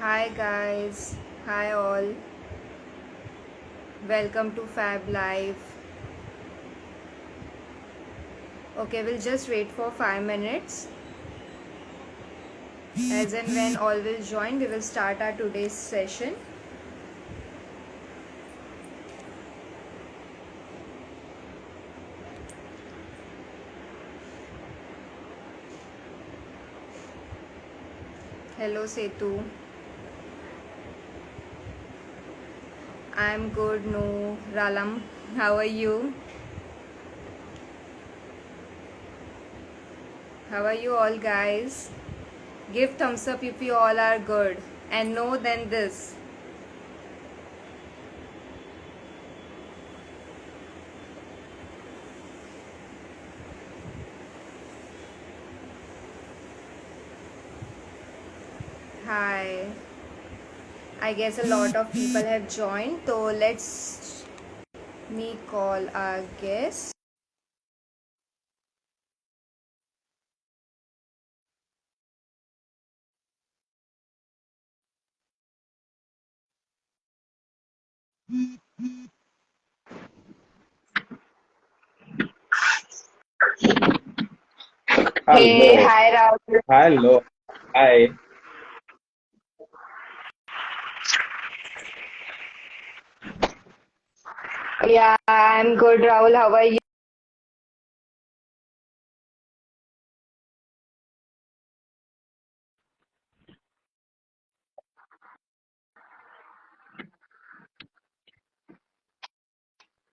Hi guys, hi all. Welcome to Fab Life. Okay, we'll just wait for 5 minutes. As and when all will join, we will start our today's session. Hello Setu. I'm good, no. Ralam, how are you? How are you all guys? Give thumbs up if you all are good. And no then this. Hi. I guess a lot of people have joined. So let's me call our guest. Hey, Hello, hi Rahul. hello, hi. Yeah, I'm good, Rahul. How are you?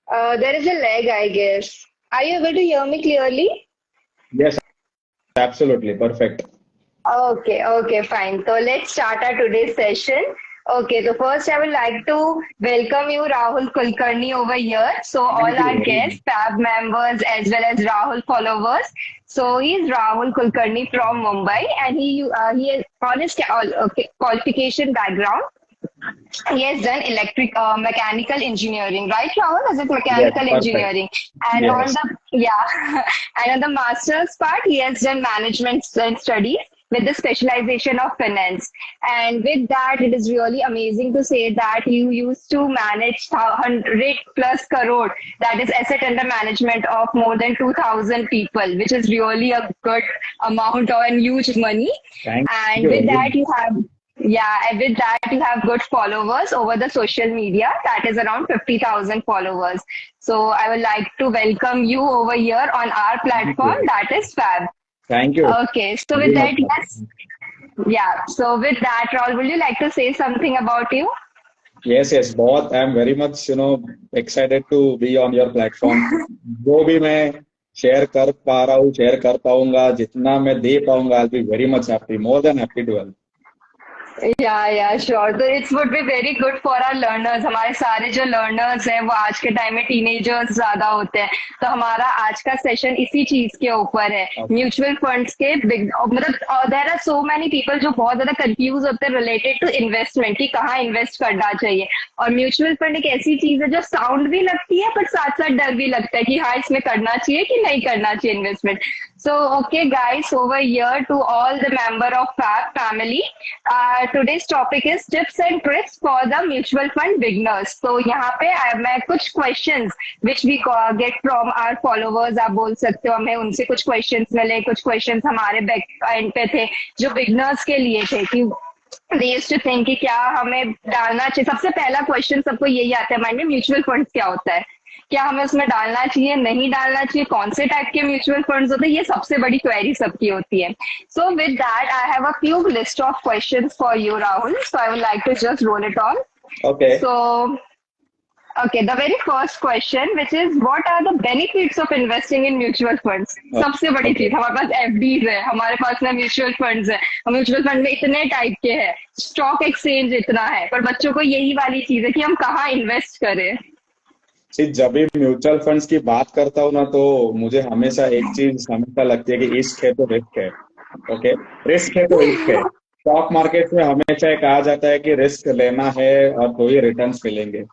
There is a lag, I guess. Are you able to hear me clearly? Yes, absolutely, perfect. Okay, fine. So let's start our today's session. Okay, so first I would like to welcome you, Rahul Kulkarni, over here. So all Thank you our very guests, much. Fab members, as well as Rahul followers. So he's Rahul Kulkarni from Mumbai, and he is on his qualification background. He has done mechanical engineering, right, Rahul? Is it Yes, mechanical perfect. engineering? And on Yes, the yeah, and on the master's part, he has done management studies with the specialization of finance. And with that, it is really amazing to say that you used to manage 100 plus crore, that is asset under management of more than 2,000 people, which is really a good amount and huge money. thank And you with very that, much. you have yeah, and with that, you have good followers over the social media. That is around 50,000 followers. So I would like to welcome you over here on our Thank platform. you. That is Fab. Thank you Okay, so with very much. that, yes. Yeah, so with that, Raul, will you like to say something about you? Yes, बहुत I'm very much excited to be on your platform. जो भी मैं share कर पा रहा हूँ, share कर पाऊंगा, जितना मैं दे पाऊंगा, I'll be very much happy, more than happy to help. Yeah sure तो it's would be very good for our learners हमारे सारे जो लर्नर्स हैं वो आज के टाइम में टीनेजर्स ज्यादा होते हैं तो हमारा आज का सेशन इसी चीज के ऊपर है Okay. म्यूचुअल फंड्स के बिग मतलब there are so many people जो बहुत ज्यादा कंफ्यूज होते हैं रिलेटेड टू इन्वेस्टमेंट कि कहाँ इन्वेस्ट करना चाहिए और म्यूचुअल फंड एक ऐसी चीज है जो साउंड भी लगती है बट साथ साथ डर भी लगता है कि हाँ इसमें करना चाहिए कि नहीं करना चाहिए investment so okay guys over here to all the member of fab family today's topic is tips and tricks for the mutual fund beginners. तो यहाँ पे मैं कुछ questions which we get from our followers आप बोल सकते हो हमें उनसे कुछ questions मिले कुछ questions हमारे बैक एंड पे थे जो beginners के लिए थे कि they used to think कि क्या हमें डालना चाहिए सबसे पहला क्वेश्चन सबको यही आता है माइंड में म्यूचुअल फंड्स क्या होता है क्या हमें उसमें डालना चाहिए नहीं डालना चाहिए कौन से टाइप के म्यूचुअल फंड्स होते हैं ये सबसे बड़ी क्वेरी सबकी होती है so with that I have a few list of questions for you Rahul so I would like to just roll it on Okay. सो okay the very first question which is what are the benefits of investing in mutual funds सबसे बड़ी Okay. चीज हमारे पास FDs है हमारे पास ना mutual funds है mutual fund में इतने टाइप के हैं स्टॉक एक्सचेंज इतना है पर बच्चों को यही वाली चीज है कि हम कहाँ इन्वेस्ट करें जब भी म्यूचुअल फंड्स की बात करता हूँ ना तो मुझे हमेशा एक चीज हमेशा लगती है कि इश्क है तो रिस्क है. ओके. रिस्क है तो इश्क है. स्टॉक मार्केट में हमेशा ये कहा जाता है कि रिस्क लेना है और तो ही रिटर्न्स मिलेंगे.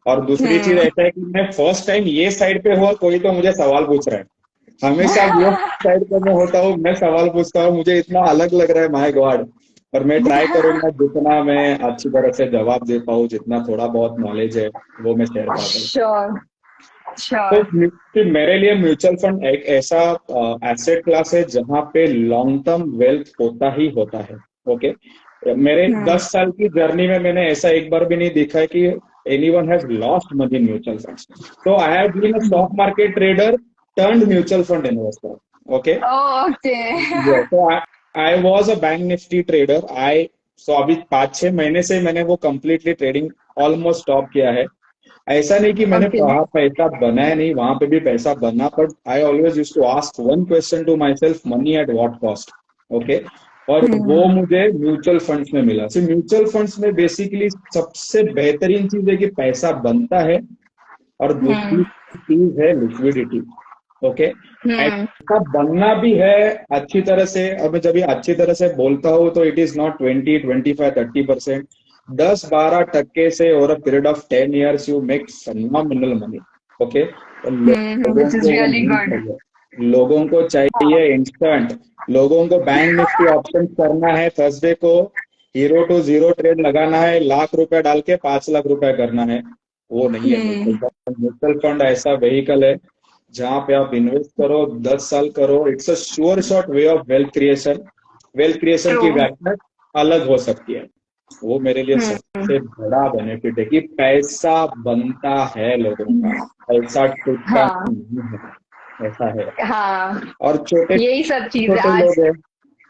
और दूसरी चीज हम्म ऐसा है कि मैं फर्स्ट टाइम ये साइड पे हुआ कोई तो मुझे सवाल पूछ रहा है. हमेशा वो साइड पे मैं होता हूँ मैं सवाल पूछता हूँ मुझे इतना अलग लग रहा है माय गॉड. पर मैं ट्राई करूंगा जितना मैं अच्छी तरह से जवाब दे पाऊँ, जितना थोड़ा बहुत नॉलेज है वो मैं शेयर पाता हूँ। श्योर तो श्योर। फिर मेरे लिए म्यूचुअल फंड एक ऐसा एसेट क्लास है जहां पे लॉन्ग टर्म वेल्थ होता ही होता है। ओके, मेरे हम्म 10 साल की जर्नी में मैंने ऐसा एक बार भी नहीं देखा है कि anyone has lost money in mutual funds. तो I have been a stock market trader turned mutual fund investor. Okay, okay. तो I was a bank Nifty trader. I so अभी 5-6 महीने से मैंने वो कंप्लीटली ट्रेडिंग ऑलमोस्ट स्टॉप किया है। ऐसा नहीं कि मैंने ओके। वहां पैसा बनाया नहीं, वहां पे भी पैसा बना, but I always use to ask one question to myself, money at what cost. Okay, और वो हम्म मुझे म्यूचुअल फंड्स में मिला। सो म्यूचुअल फंड्स में बेसिकली सबसे बेहतरीन चीज है कि पैसा बनता है, और दूसरी हम्म चीज है लिक्विडिटी। ओके, हम्म ऐसा बनना भी है अच्छी तरह से। अब मैं जब ये अच्छी तरह से बोलता हूँ तो इट इज नॉट 20, 25, 30%। 10-12% से over a period of 10 years you make phenomenal money. Okay, तो लोगों विच इज को वो रियली नहीं गुड। चाहिए। लोगों को चाहिए इंस्टेंट। लोगों को बैंक निफ्टी ऑप्शन करना है थर्सडे को, 0 to 0 ट्रेड लगाना है, ₹1,00,000 डाल के 5 लाख रुपए करना है। वो नहीं है म्यूचुअल हम्म फंड। म्यूचुअल फंड ऐसा व्हीकल है जहां पे आप इन्वेस्ट करो, 10 साल करो। It's a sure shot way of wealth creation. Wealth creation true. की व्याख्या अलग हो सकती है। वो मेरे लिए हम्म सबसे बड़ा बेनिफिट है कि पैसा बनता है लोगों का, पैसा टूटता हाँ नहीं है। ऐसा है। हाँ, और छोटे यही सब चीज है छोटे आज। लोग हैं।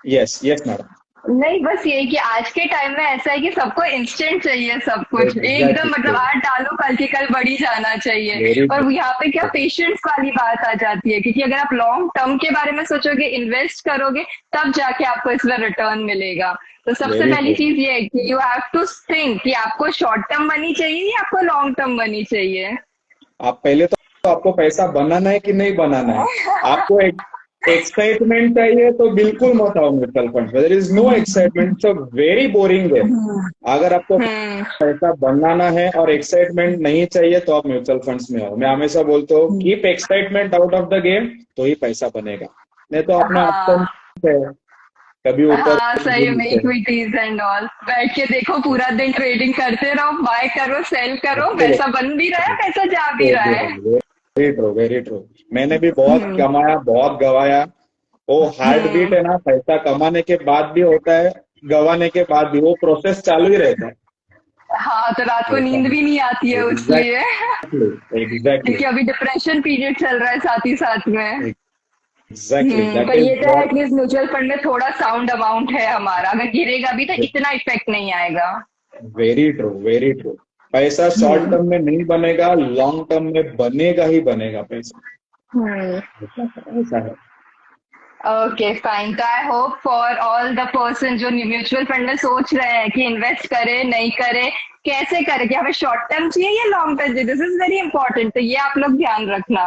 Yes yes madam. नहीं, बस यही कि आज के टाइम में ऐसा है कि सबको इंस्टेंट चाहिए सब कुछ एकदम, मतलब एग्जैक्टली। आज डालो कल के कल बढ़ी जाना चाहिए। वेरी और यहाँ पे क्या पेशेंस वाली बात आ जाती है, क्योंकि अगर आप लॉन्ग टर्म के बारे में सोचोगे, इन्वेस्ट करोगे, तब जाके आपको इसमें रिटर्न मिलेगा। तो सबसे वेरी पहली ट्रू। चीज ये है कि यू हैव टू थिंक कि आपको शॉर्ट टर्म मनी चाहिए या आपको लॉन्ग टर्म मनी चाहिए। आप पहले तो आपको पैसा बनाना है कि नहीं बनाना है। आपको एक एक्साइटमेंट चाहिए तो बिल्कुल मत आओ mutual fund. There is no excitement, it's a very boring game. अगर आपको हम्म पैसा बनाना है और एक्साइटमेंट नहीं चाहिए तो आप म्यूचुअल फंड्स में आओ। मैं हमेशा बोलता हूँ keep excitement out of the game, तो ही पैसा बनेगा। नहीं तो अपने ऑप्शन हाँ है, कभी ऊपर हाँ, कभी सही में नीचे। इक्विटीज एंड ऑल बैठ के देखो, पूरा दिन ट्रेडिंग करते रहो, बाय करो सेल करो, पैसा बन भी रहा है, पैसा जा भी रहा है। Very true, very true. मैंने भी बहुत हम्म कमाया, बहुत गवाया। वो हार्ट बीट हम्म है ना, पैसा कमाने के बाद भी होता है, गवाने के बाद भी वो प्रोसेस चालू ही रहता है। हाँ, तो रात को ऐसा नींद है। भी नहीं आती है उसलिए। एग्जैक्टली एग्जैक्टली क्योंकि अभी डिप्रेशन पीरियड चल रहा है साथ ही साथ में। एग्जैक्टली, दैट पर इज ये तो है व्हाट। एटलीस्ट म्यूचुअल फंड में थोड़ा साउंड अमाउंट है हमारा, अगर गिरेगा भी तो इतना इफेक्ट नहीं आएगा। Very true, very true. पैसा शॉर्ट हम्म टर्म में नहीं बनेगा, लॉन्ग टर्म में बनेगा ही बनेगा पैसा। हम्म। ऐसा है। ओके फाइन, तो I hope for all the person जो म्यूचुअल फंड में सोच रहे हैं कि इन्वेस्ट करे नहीं करे, कैसे करे, कि हमें शॉर्ट टर्म चाहिए या लॉन्ग टर्म चाहिए, दिस इज वेरी इंपॉर्टेंट, तो ये आप लोग ध्यान रखना।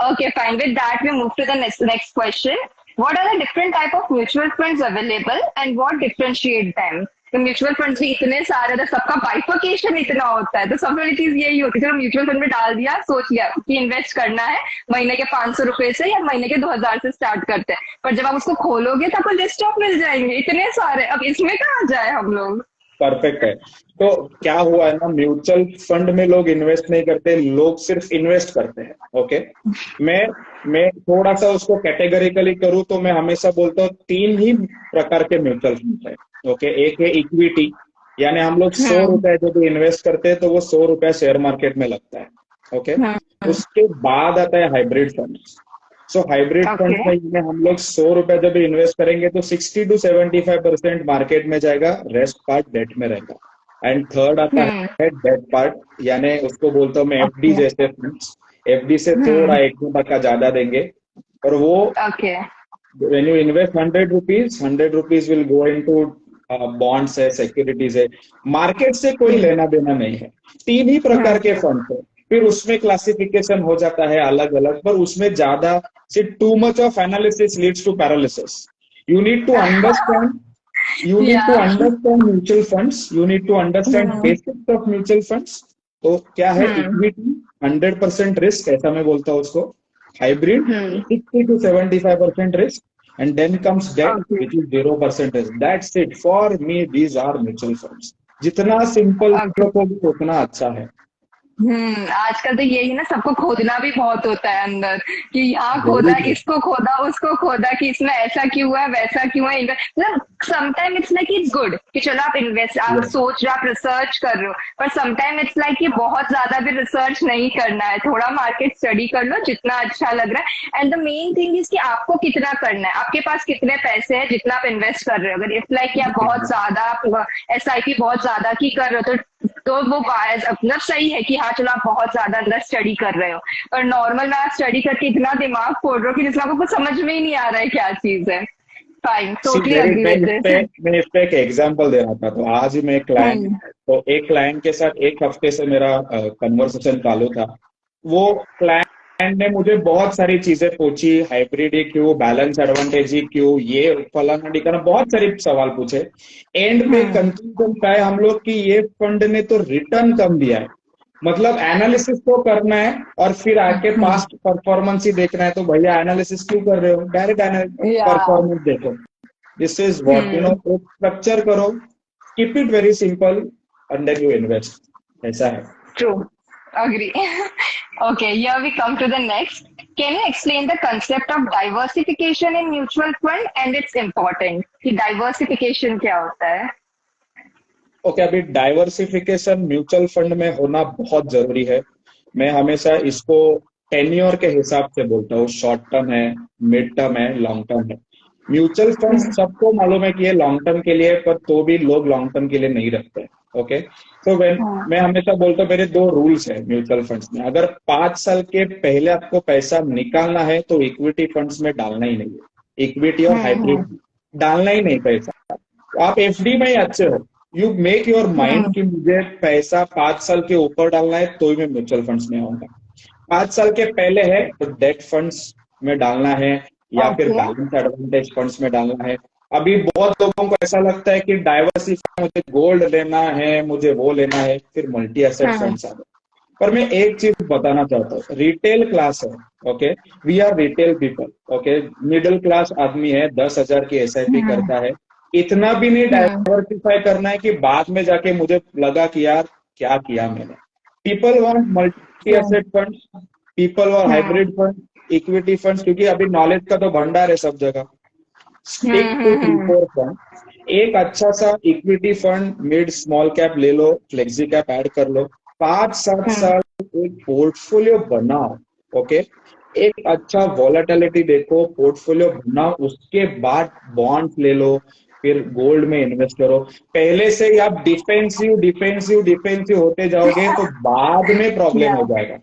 Okay fine, with that we move to the next question. What are the different type of mutual funds available and what differentiate them. तो म्यूचुअल फंड्स भी इतने सारे, तो सबका बाइफर्केशन इतना होता है, तो सबसे बड़ी चीज यही होती है, चलो म्यूचुअल फंड में डाल दिया, सोच लिया कि इन्वेस्ट करना है, महीने के 500 रुपए से या महीने के 2,000 से स्टार्ट करते हैं, पर जब आप उसको खोलोगे तो आपको लिस्ट ऑफ मिल जाएंगे इतने सारे, अब इसमें कहाँ जाए हम लोग। परफेक्ट है। तो क्या हुआ है ना, म्यूचुअल फंड में लोग इन्वेस्ट नहीं करते, लोग सिर्फ इन्वेस्ट करते हैं। ओके, मैं मैं थोड़ा सा उसको कैटेगरिकली करूँ तो मैं हमेशा बोलता हूँ 3 ही प्रकार के म्यूचुअल फंड है। ओके, एक है इक्विटी, यानी हम लोग सौ हम्म रुपए जब इन्वेस्ट करते हैं तो वो 100 रुपया शेयर मार्केट में लगता है। ओके, हम्म। उसके बाद आता है हाइब्रिड फंड। सो हाइब्रिड फंड ओके। में हम लोग 100 रुपया जब इन्वेस्ट करेंगे तो 60 to 75% मार्केट में जाएगा, रेस्ट पार्ट डेट में रहेगा। एंड थर्ड आता हम्म। है डेट पार्ट, यानी उसको बोलता हूँ मैं एफडी ओके। जैसे फंड्स। एफडी से थोड़ा हम्म। 1-2% ज्यादा देंगे, और वो okay. when you invest 100 rupees, 100 rupees will go into bonds है, सिक्योरिटीज है। मार्केट से कोई हम्म लेना देना नहीं है। 3 ही प्रकार हम्म के फंड है। फिर उसमें क्लासिफिकेशन हो जाता है अलग अलग, पर उसमें ज्यादा से too much of analysis leads to paralysis. You need to understand you need या। To understand mutual funds, you need to understand hmm basics of mutual funds. तो क्या है हम्म इक्विटी, 100% रिस्क, ऐसा मैं बोलता हूँ उसको। Hybrid, hmm 60 to 75% risk. and then comes debt Okay. which is 0%. That's it for me. These are mutual funds. जितना simple Okay. रखोगे उतना अच्छा है। आजकल तो यही ना, सबको खोदना भी बहुत होता है अंदर, कि यहाँ वेरी खोदा, गुड। इसको खोदा, उसको खोदा, कि इसमें ऐसा क्यों है, वैसा क्यों है। मतलब sometime it's like it's good कि चलो आप इन्वेस्ट, आप सोच रहे हो, आप रिसर्च कर रहे हो, पर समटाइम इट्स लाइक कि बहुत ज्यादा भी रिसर्च नहीं करना है, थोड़ा मार्केट स्टडी कर लो जितना अच्छा लग रहा है। And the main thing is कि आपको कितना करना है, आपके पास कितने पैसे हैं जितना आप इन्वेस्ट कर रहे हो। अगर इट्स लाइक कि आप बहुत ज्यादा एसआईपी बहुत ज्यादा की कर रहे हो, तो वो बायस अपना सही है कि हाँ चलो आप बहुत ज्यादा अंदर स्टडी कर रहे हो, और नॉर्मल में आप स्टडी करके इतना दिमाग फोड़ रहे हो कि जिसमें आपको कुछ समझ में ही नहीं आ रहा है क्या चीज है। फाइन, सी टोटली मेरी अग्री विद दिस। मैं इस पे एक एग्जांपल दे रहा था। तो आज ही मैं हम्म। एक क्लाइंट के साथ एक हफ्ते से मेरा कन्वर्सेशन चालू था। वो क्लाइंट ने मुझे बहुत सारी चीजें पूछी, हाइब्रिड ही क्यों, बैलेंस एडवांटेज ही क्यों, ये फलाना ढिकाना, बहुत सारे सवाल पूछे। एंड पे हम्म। कंक्लूजन का है हम लोग कि ये फंड ने तो रिटर्न कम दिया है। मतलब एनालिसिस तो करना है और फिर आके हम्म। पास्ट परफॉर्मेंस ही देखना है। तो भैया एनालिसिस क्यों कर रहे हो, डायरेक्ट या। परफॉर्मेंस देखो। This is what hmm. एक स्ट्रक्चर करो, keep it very simple and then you invest. ऐसा है। True. Agree. Okay, here we come to the next. Can you explain the concept of diversification in mutual fund and its importance? कि diversification क्या होता है? Okay, अभी diversification mutual fund में होना बहुत जरूरी है। मैं हमेशा इसको टेन्योर के हिसाब से बोलता हूँ, शॉर्ट टर्म है, मिड टर्म है, लॉन्ग टर्म है। म्यूचुअल फंड सबको मालूम है कि ये लॉन्ग टर्म के लिए है, पर तो भी लोग लॉन्ग टर्म के लिए नहीं रखते। ओके, तो मैं हमेशा बोलता हूँ मेरे दो रूल्स है म्यूचुअल फंड्स में। अगर 5 साल के पहले आपको पैसा निकालना है तो इक्विटी फंड्स में डालना ही नहीं है, इक्विटी और हाइब्रिड डालना ही नहीं पैसा। आप एफडी में ही अच्छे हो। यू मेक योर माइंड कि मुझे पैसा 5 साल के ऊपर डालना है तो ही मैं म्यूचुअल फंड्स में आऊंगा। 5 साल के पहले है तो डेट फंड्स में डालना है या फिर Okay. बैलेंस एडवांटेज फंड्स में डालना है। अभी बहुत लोगों को ऐसा लगता है कि डाइवर्सिफाई, मुझे गोल्ड लेना है, मुझे वो लेना है, फिर मल्टी एसेट फंड्स आ गए। पर मैं एक चीज बताना चाहता हूँ, रिटेल क्लास है। Okay, we are retail people. Okay, middle class आदमी है, 10,000 की एसआईपी करता है। इतना भी नहीं डाइवर्सिफाई करना है कि बाद में जाके मुझे लगा कि यार क्या किया मैंने। People want multi asset fund, people want hybrid fund, equity funds, क्योंकि अभी नॉलेज का तो भंडार है सब जगह। Stick to 3-4 fund. एक अच्छा सा equity fund mid small cap ले लो, फ्लेक्सी कैप ऐड कर लो, 5-7 साल एक पोर्टफोलियो बनाओ। ओके, एक अच्छा वॉलेटिलिटी देखो, पोर्टफोलियो बनाओ, उसके बाद बॉन्ड्स ले लो, फिर गोल्ड में इन्वेस्ट करो। पहले से ही आप डिफेंसिव डिफेंसिव डिफेंसिव होते जाओगे तो बाद में प्रॉब्लम हो Yeah, जाएगा।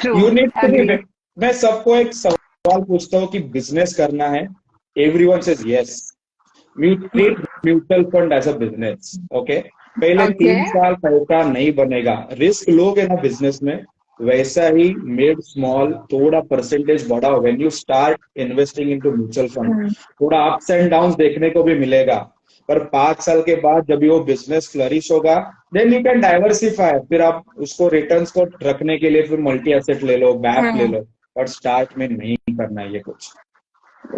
You true. Need to be. Agree. मैं सबको एक सवाल पूछता हूँ कि बिजनेस करना है, everyone says yes. Treat mutual fund as a business. Okay, पहले Okay. 3 साल पैसा नहीं बनेगा, रिस्क लोगे ना बिजनेस में, वैसा ही मिड स्मॉल थोड़ा परसेंटेज बढ़ाओ। When you start investing into mutual fund, थोड़ा अप्स एंड डाउन देखने को भी मिलेगा। पर 5 साल के बाद जब वो बिजनेस फ्लरिश होगा, देन यू कैन डाइवर्सिफाई। फिर आप उसको रिटर्न्स को रखने के लिए फिर मल्टी एसेट ले लो, बैप ले लो। बट स्टार्ट में नहीं करना ये कुछ।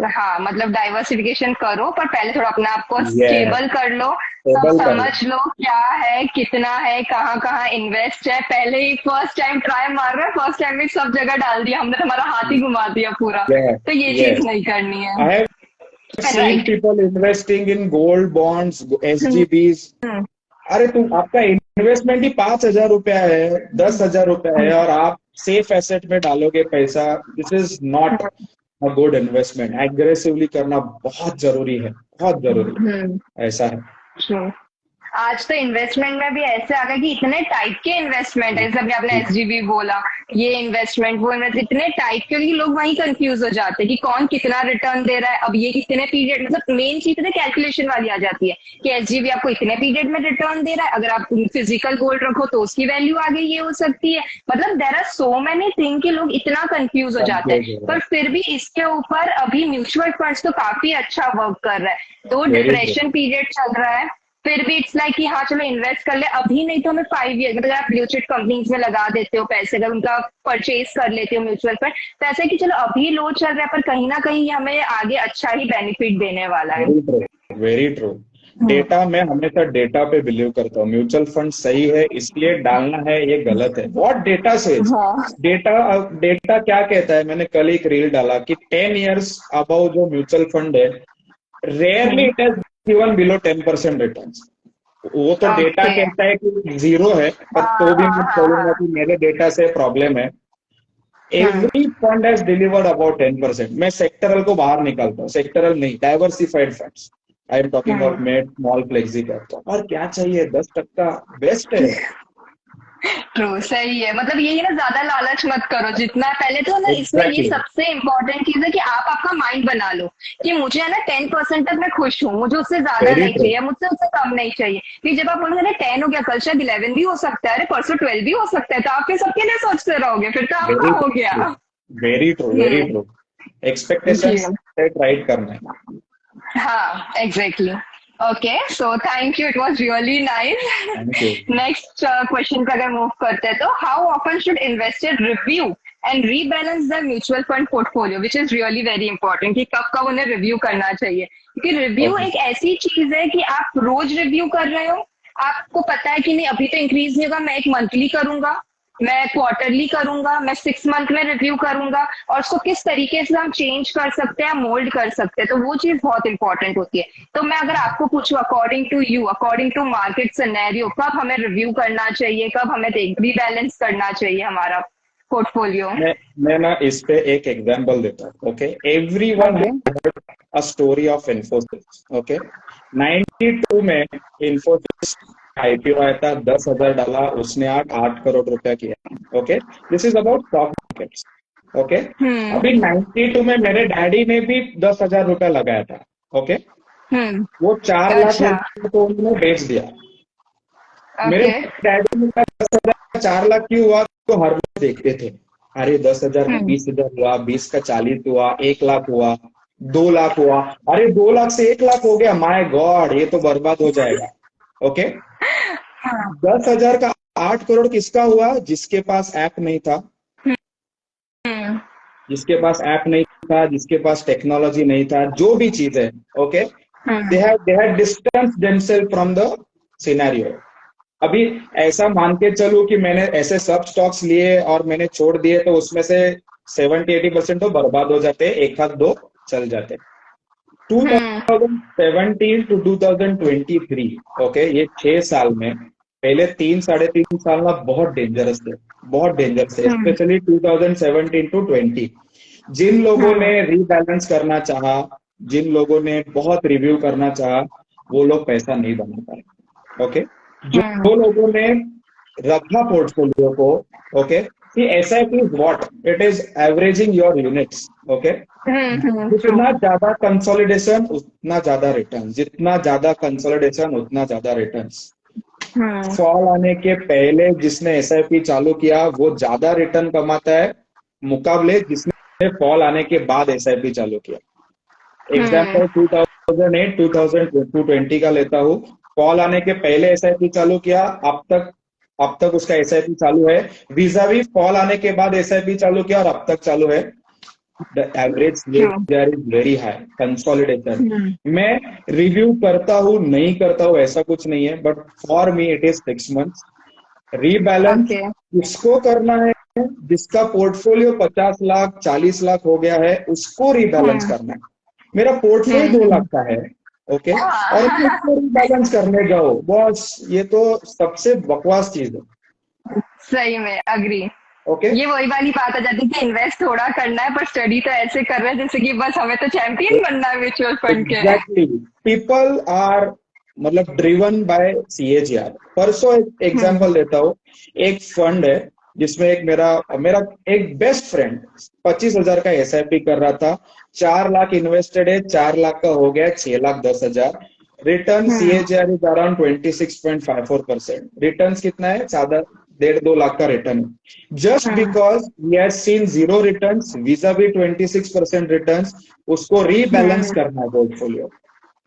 हाँ, मतलब डाइवर्सिफिकेशन करो, पर पहले थोड़ा अपने आप को ये स्टेबल कर लो, सब टेबल कर लो। समझ लो क्या है, कितना है, कहाँ कहाँ इन्वेस्ट है। पहले ही फर्स्ट टाइम ट्राई मार रहे हैं, फर्स्ट टाइम में सब जगह डाल दिया हमने, हमारा हाथ ही घुमा दिया पूरा। ये तो ये चीज यस, नहीं करनी है। I have seen right. People investing in gold bonds, SGBs. अरे तुम, आपका इन्वेस्टमेंट ही 5,000 रुपया है, 10,000 रुपया है, और आप सेफ एसेट में डालोगे पैसा। This is not a good investment. Aggressively करना बहुत जरूरी है, बहुत जरूरी है। ऐसा है। ट्रू। आज तो इन्वेस्टमेंट में भी ऐसे आ गया कि इतने टाइप के इन्वेस्टमेंट है, जैसे अभी आपने एसजीबी बोला, ये इन्वेस्टमेंट वो इन्वेस्ट, इतने टाइप के कि लोग वहीं कंफ्यूज हो जाते हैं कि कौन कितना रिटर्न दे रहा है, अब ये कितने पीरियड, मतलब मेन चीज तो कैलकुलेशन वाली आ जाती है कि एसजीबी आपको इतने पीरियड में रिटर्न दे रहा है, अगर आप फिजिकल गोल्ड रखो तो उसकी वैल्यू आगे ये हो सकती है। मतलब there are so many thing कि लोग इतना कंफ्यूज हो जाते कंफ्यूज हैं। हो रहा पर फिर भी इसके ऊपर अभी म्यूचुअल फंड्स तो काफी अच्छा वर्क कर रहा है। दो है। Very good. डिप्रेशन पीरियड चल रहा है, फिर भी इट्स लाइक कि हाँ चलो इन्वेस्ट कर ले अभी, नहीं तो हमें 5 ईयर मतलब आप ब्लू चिप कंपनीज में लगा देते हो पैसे, अगर उनका परचेज कर लेते हो म्यूचुअल फंड, तो ऐसा है कि चलो अभी लो चल रहा है पर कहीं ना कहीं ये हमें आगे अच्छा ही बेनिफिट देने वाला है। Very true, very true. Hmm. Data, मैं हमेशा डेटा पे बिलीव करता हूँ। म्यूचुअल फंड सही है इसलिए डालना है, ये गलत है। व्हाट डेटा सेज, हाँ। डेटा, डेटा क्या कहता है? मैंने कल एक रील डाला कि 10 years अबव जो म्यूचुअल फंड है, rarely hmm. It has given below 10% return. वो तो डेटा ओके। कहता है कि जीरो है, पर हाँ तो भी हाँ मैं हाँ बोलूंगा हाँ। कि मेरे डेटा से प्रॉब्लम है। Hmm. Every fund has delivered about 10%। मैं सेक्टरल को बाहर निकालता हूँ, सेक्टरल नहीं, diversified funds. I am talking of hmm. Mid small flexi cap. तो और क्या चाहिए, 10% बेस्ट है। ट्रू, सही है। मतलब यही ना, ज्यादा लालच मत करो, जितना पहले तो ना इसमें ये एग्जैक्टली, सबसे इम्पोर्टेंट चीज है कि आप आपका माइंड बना लो कि मुझे है ना 10% तक मैं खुश हूँ, मुझे उससे ज्यादा वेरी नहीं ट्रू, चाहिए, मुझसे उससे कम नहीं चाहिए। कि जब आप बोलोगे ना 10 हो गया, कल शायद 11 भी हो सकता है, अरे परसों 12 भी हो सकता है, तो आप फिर सबके लिए सोचते रहोगे, फिर तो आपका वेरी हो ट्रू, गया। वेरी ट्रू, वेरी हम्म। ट्रू। एक्सपेक्टेशन जी। सेट राइट करना है। हाँ, exactly. Okay, so thank you, it was really nice. Thank you. Next question पे अगर मूव करते हैं तो how often should investor review and rebalance the mutual fund portfolio, which is really very important, कि कब कब उन्हें रिव्यू करना चाहिए, क्योंकि रिव्यू ओके, एक ऐसी चीज है कि आप रोज रिव्यू कर रहे हो, आपको पता है कि नहीं अभी तो इंक्रीज नहीं होगा, मैं एक मंथली करूंगा, मैं क्वार्टरली करूंगा, मैं 6 मंथ में रिव्यू करूंगा, और उसको किस तरीके से हम चेंज कर सकते हैं, मोल्ड कर सकते हैं, तो वो चीज बहुत इंपॉर्टेंट होती है। तो मैं अगर आपको पूछूं, according to you, according to market scenario, कब हमें रिव्यू करना चाहिए, कब हमें रीबैलेंस करना चाहिए हमारा पोर्टफोलियो? मैं ना इस पे एक एग्जांपल देता हूँ। Okay, everyone okay. a story of Infosys. Okay, 92 में Infosys आईपीओ आया था, 10,000 डाला, उसने 8 8 करोड़ रुपया किया। Okay, this is about stock markets. Okay, hmm. अभी 92 में मेरे डैडी ने भी 10,000 रुपया लगाया था। ओके, हम्म। वो 4 लाख हो अच्छा। गया तो उन्होंने बेच दिया। मेरे ओके। डैडी ने कहा 10,000 4 लाख क्यों हुआ, तो हर रोज देखते थे, अरे 10,000 का हम्म। 20,000 हुआ, 20 का 40 हुआ, 1 लाख हुआ, 2 लाख हुआ, अरे 2 लाख से 1 लाख हो गया, माय गॉड ये तो बर्बाद हो जाएगा। ओके, हाँ। 10,000 का 8 करोड़ किसका हुआ? जिसके पास ऐप नहीं था, हम्म। जिसके पास ऐप नहीं था, जिसके पास टेक्नोलॉजी नहीं था, जो भी चीज है। Okay, hmm. They had distance themselves from the scenario. अभी ऐसा मान के चलूं कि मैंने ऐसे सब स्टॉक्स लिए और मैंने छोड़ दिए, तो उसमें से 70 80% तो बर्बाद हो जाते, एक हाथ दो चल जाते। हम्म। 2017 टू 2023, ओके, ये 6 साल में पहले 3 साढ़े 3 साल ना बहुत डेंजरस थे, बहुत डेंजरस थे, हम्म। Specially 2017 to 20। जिन लोगों ने हम्म। रीबैलेंस करना चाहा, जिन लोगों ने बहुत रिव्यू करना चाहा, वो लोग पैसा नहीं बना पाए। ओके, जो हम्म। जो लोगों ने रखा पोर्टफोलियो को, okay, see SIP is what it is, averaging your units. Okay, true. जितना ज्यादा कंसोलिडेशन उतना ज्यादा रिटर्न, जितना ज्यादा कंसोलिडेशन उतना ज्यादा रिटर्न। हम्म। फॉल आने के पहले जिसने एसआईपी चालू किया वो ज्यादा रिटर्न कमाता है, मुकाबले जिसने फॉल आने के बाद एसआईपी चालू किया। हम्म। एग्जाम्पल 2008 2020 का लेता हूँ। फॉल आने के पहले एसआईपी चालू किया, अब तक उसका एसआईपी चालू है, वीजा भी फॉल आने के बाद एसआईपी चालू किया और अब तक चालू है। The average true. There is very high consolidation. Hmm. मैं रिव्यू करता हूँ, नहीं करता हूँ ऐसा कुछ नहीं है, but for me it is 6 months. Rebalance okay. किसको करना है? जिसका पोर्टफोलियो 50 लाख 40 लाख हो गया है, उसको रीबैलेंस हम्म। करना है। मेरा पोर्टफोलियो 2 लाख हम्म। का है, ओके, और मैं हाँ। उसको रीबैलेंस करने जाओ, बॉस ये तो सबसे बकवास चीज है। सही में अग्री। ओके, ये वही वाली बात आ जाती है कि इन्वेस्ट थोड़ा करना है पर स्टडी तो ऐसे कर रहे हैं जैसे कि बस हमें तो चैंपियन बनना है म्यूचुअल फंड के। एग्जैक्टली, पीपल आर मतलब ड्रिवन बाय सीएजीआर। परसों एक हम्म। एग्जांपल देता हूँ। एक फंड है जिसमें एक मेरा मेरा एक बेस्ट फ्रेंड 25,000 का एसआईपी कर रहा था, 4 लाख इन्वेस्टेड है, 4 लाख का हो गया 6,10,000। Return hmm. CAGR is around 26.54%। Return कितना है? सादा 1.5 2 लाख का रिटर्न है। Just hmm. Because we has seen zero return, वीजा भी 26% रिटर्न, उसको रीबैलेंस हम्म। करना है पोर्टफोलियो।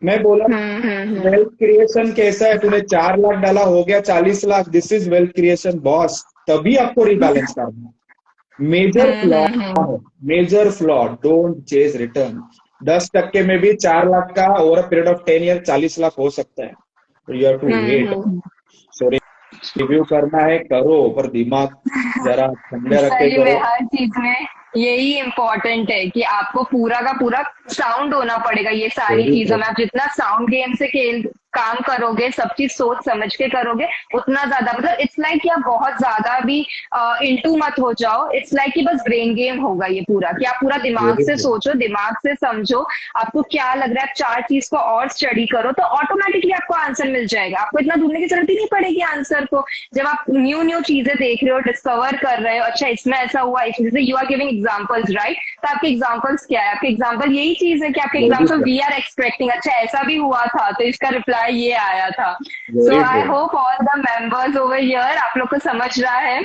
मैं बोला हम्म। वेल्थ क्रिएशन कैसा है, तूने 4 लाख डाला हो गया 40 lakh, this is wealth creation boss. तभी आपको रिबैलेंस करना है। मेजर फ्लॉ है, hmm. Major flaw, don't chase return. 10% में भी 4 लाख का over a period of 10 year 40 lakh हो सकता है। तो you have to wait. Hmm. So review करना है करो, पर दिमाग जरा ठंडे रख के सही में करो। हर चीज में यही इम्पोर्टेंट है कि आपको पूरा का पूरा साउंड होना पड़ेगा। ये सारी वेरी चीजों ट्रू। में आप जितना साउंड गेम से खेल काम करोगे, सब चीज सोच समझ के करोगे, उतना ज्यादा मतलब इट्स लाइक कि आप बहुत ज्यादा भी इंटू मत हो जाओ। इट्स लाइक कि बस ब्रेन गेम होगा ये पूरा, कि आप पूरा दिमाग वेरी से ट्रू। सोचो, दिमाग से समझो। आपको क्या लग रहा है, आप चार चीज को और स्टडी करो तो ऑटोमेटिकली आपको आंसर मिल जाएगा। आपको इतना ढूंढने की जरूरत ही नहीं पड़ेगी आंसर को। जब आप न्यू न्यू चीजें देख रहे हो, डिस्कवर कर रहे हो, अच्छा इसमें ऐसा हुआ, जैसे you are giving examples right, तो आपके एग्जांपल्स क्या है? आपके एग्जांपल यही चीज है कि आपके very example true. We are expecting, अच्छा ऐसा भी हुआ था तो इसका रिप्लाई ये आया था। So very I true. Hope all the members over here आप लोग को समझ रहा है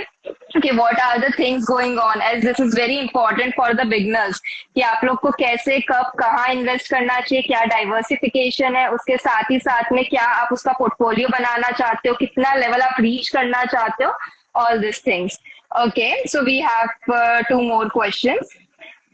कि what are the things going on, as this is very important for the beginners, कि आप लोग को कैसे कब कहाँ इन्वेस्ट करना चाहिए, क्या डाइवर्सिफिकेशन है, उसके साथ में क्या आप उसका पोर्टफोलियो बनाना चाहते हो, कितना लेवल आप रीच करना चाहते हो, all these things. Okay, so we have two more questions.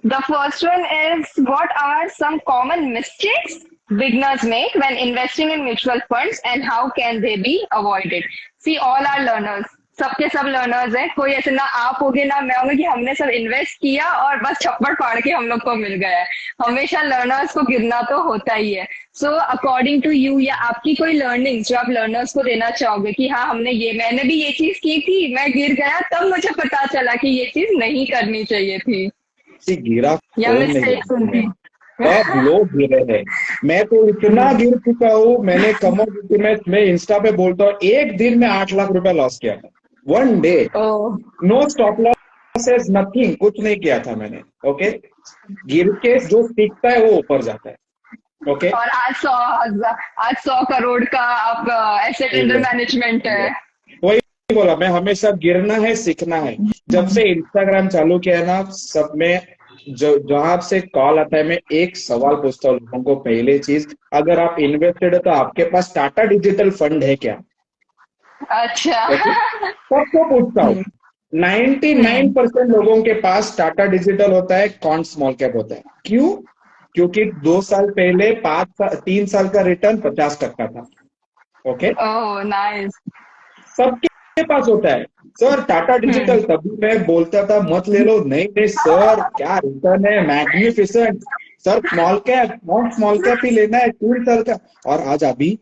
The first one is, what are some common mistakes beginners make when investing in mutual funds and how can they be avoided? See, all are learners. सबके सब learners हैं, कोई ऐसे ना आप होगे ना मैं होंगे कि हमने सब इन्वेस्ट किया और बस छप्पड़ फाड़ के हम लोग को मिल गया है। हमेशा लर्नर्स को गिरना तो होता ही है। सो अकॉर्डिंग टू यू, या आपकी कोई लर्निंग्स जो आप लर्नर्स को देना चाहोगे कि हाँ हमने ये, मैंने भी ये चीज की थी, मैं गिर गया तब मुझे पता चला कि ये चीज नहीं करनी चाहिए थी, सी गिरा या कौन नहीं मिस्टेक्स है, उनकी। सब लोग गिरे हैं। मैं तो इतना गिर चुका हूँ, मैंने कमोडिटी में, मैं इंस्टा पे बोलता हूँ, एक दिन में 8 लाख रुपया लॉस किया था। 1 डे। ओह। नो स्टॉप लॉसेस, नथिंग, कुछ नहीं किया था मैंने। ओके। गिर के जो सीखता है वो ऊपर जाता है। ओके। और आज 100 करोड़ का आप एसेट अंडर मैनेजमेंट है। वही बोला, मैं हमेशा गिरना है, सीखना है। जब से इंस्टाग्राम चालू किया है ना, सब में जो जहां से कॉल आता है, मैं एक सवाल पूछता हूँ लोगों को। पहले चीज, अगर आप इन्वेस्टेड है तो आपके पास टाटा डिजिटल फंड है क्या? अच्छा। ओके। सबको पूछता हूँ। 99% लोगों के पास टाटा डिजिटल होता है, कौन स्मॉल कैप होता है। क्यों? क्योंकि 2 साल पहले 3 साल का रिटर्न 50% था। ओके। Oh nice. सबके पास होता है। सर टाटा डिजिटल, तभी मैं बोलता था मत ले लो। नहीं नहीं सर, क्या रिटर्न है, magnificent. Sir small cap, not small cap ही लेना है 3 साल का। और आज अभी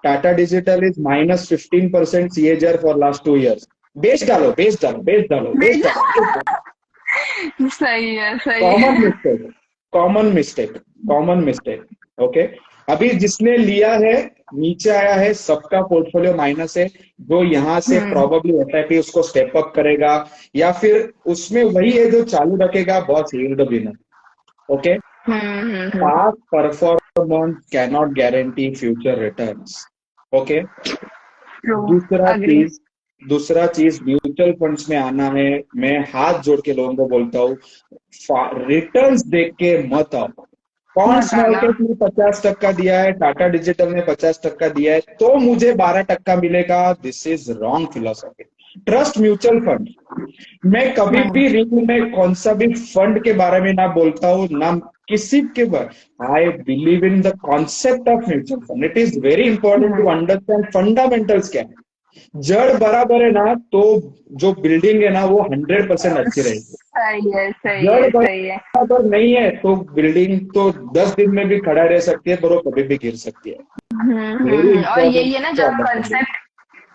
Tata digital is -15% CAGR for last 2 years. बेच डालो, बेच डालो, बेच डालो, बेच डालो, बेच डालो। सही है, सही कॉमन है। Mistake, common mistake, common mistake. Okay. अभी जिसने लिया है, नीचे आया है, सबका पोर्टफोलियो माइनस है। जो यहाँ से प्रोबेबली एसआईपी उसको स्टेप अप करेगा, या फिर उसमें वही है जो चालू रखेगा, boss he the winner. Okay. Past performance cannot guarantee future returns. Okay. True. दूसरा अग्री। चीज, दूसरा चीज म्यूचुअल फंड्स में आना है, मैं हाथ जोड़ के लोगों को बोलता हूँ, रिटर्न्स देख के मत आओ। कौन मत स्मॉल आना। कैप ने 50% दिया है, टाटा डिजिटल ने 50% दिया है, तो मुझे 12% मिलेगा। This is wrong philosophy. Trust mutual fund. मैं कभी भी रील में कौन सा भी फंड के बारे में ना बोलता हूँ, ना किसी के बारे। I believe in the concept of mutual fund. It is very important to understand fundamentals क्या है। जड़ बराबर है ना, तो जो बिल्डिंग है ना वो 100% अच्छी रहेगी। सही है, सही जड़ है, सही है। बराबर नहीं है तो बिल्डिंग तो 10 दिन में भी खड़ा रह सकती है, पर वो कभी भी गिर सकती है। वेरी और इंपॉर्टेंट यही है ना, टू जब अंडरस्टैंड। कंसेप्ट